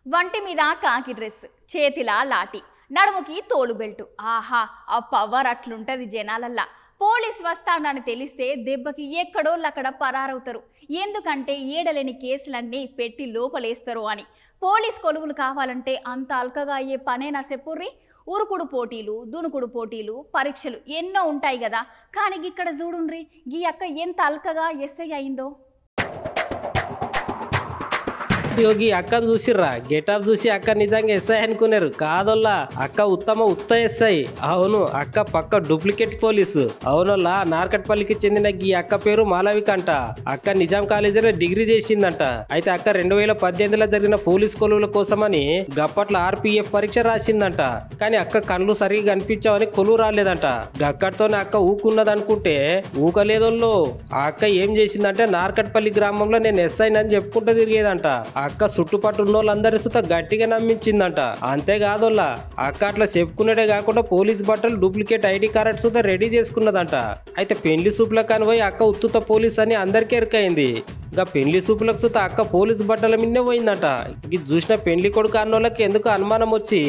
వంటి మీద కాకి డ్రెస్, చేతిలా లాటి, నడుముకి తోలు బెల్టు. ఆహా, ఆ పవర్ అట్లుంటది జనాలల్లా. పోలీస్ వస్తాడని తెలిస్తే దెబ్బకి ఎక్కడోళ్ళక్కడ పరారవుతారు. ఎందుకంటే ఏడలేని కేసులన్నీ పెట్టి లోపలేస్తారు అని. పోలీస్ కొలువులు కావాలంటే అంత అల్కగా అయ్యే పనేనా చెప్పుర్రి? ఉరుకుడు పోటీలు, దునుకుడు పోటీలు, పరీక్షలు ఎన్నో ఉంటాయి కదా. కానీ ఇక్కడ చూడుండ్రి, గీ అక్క ఎంత అల్కగా ఎస్ఐ అయిందో. యోగి అక్కను చూసిర్రా, గెటప్ చూసి అక్క నిజంగా ఎస్ఐ అనుకున్నారు. కాదోల్లా, అక్క ఉత్త ఎస్ఐ. అవును, అక్క పక్క డూప్లికేట్ పోలీసు. అవునోల్లా, నార్కట్పల్లికి చెందిన ఈ అక్క పేరు మాలవిక అంట. అక్క నిజాం కాలేజీలో డిగ్రీ చేసిందంట. అయితే అక్క 2018లో జరిగిన పోలీస్ కొలువుల కోసమని గప్పట్ల ఆర్పిఎఫ్ పరీక్ష రాసిందంట. కానీ అక్క కళ్ళు సరిగా కనిపించావని కొలువు రాలేదంట. గక్కడితోనే అక్క ఊకున్నది అనుకుంటే ఊకలేదోళ్ళు. ఆ అక్క ఏం చేసిందంటే నార్కట్పల్లి గ్రామంలో నేను ఎస్ఐ అని చెప్పుకుంటూ తిరిగేదంట. అక్క చుట్టుపట్టు ఉన్న వాళ్ళందరి సుత గట్టిగా నమ్మించిందంట. అంతేకాదోల్లా, అక్క అట్లా చెప్పుకునేదే కాకుండా పోలీస్ బట్టలు, డూప్లికేట్ ఐడి కార్డ్ సుత రెడీ చేసుకున్నదంట. అయితే పెళ్లి సూపులకు కాని పోయి అక్క ఉత్తుత పోలీస్ అని అందరికీ ఎరకైంది. ఇంకా పెళ్లి సూపులకు సుత అక్క పోలీస్ బట్టల మిన్నే పోయిందంట. ఇది చూసిన పెళ్లి కొడుకు అన్నోళ్ళకి ఎందుకు అనుమానం వచ్చి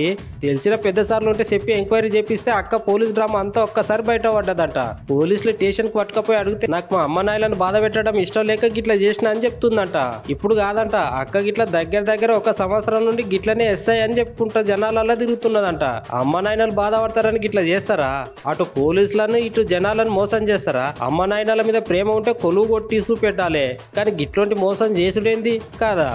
తెలిసిన పెద్ద సార్లు ఉంటే చెప్పి ఎంక్వైరీ చేపిస్తే అక్క పోలీస్ డ్రామా అంతా ఒక్కసారి బయట పడ్డదంట. పోలీసులు స్టేషన్ కు పట్టుకపోయి అడిగితే నాకు మా అమ్మ నాయలను బాధ పెట్టడం ఇష్టం లేక గిట్లా చేసిన అని చెప్తుందంట. ఇప్పుడు కాదంట, అక్క గిట్లా దగ్గర 1 సంవత్సరం నుండి గిట్లనే ఎస్ఐ అని చెప్పుకుంటా జనాలలో తిరుగుతున్నదంట. అమ్మ నాయనలు బాధపడతారని గిట్లా చేస్తారా? అటు పోలీసులను ఇటు జనాలను మోసం చేస్తారా? అమ్మ నాయనల మీద ప్రేమ ఉంటే కొలువు కొట్టి చూపెట్టాలి, కానీ గిట్లాంటి మోసం చేసుడేంది కాదా?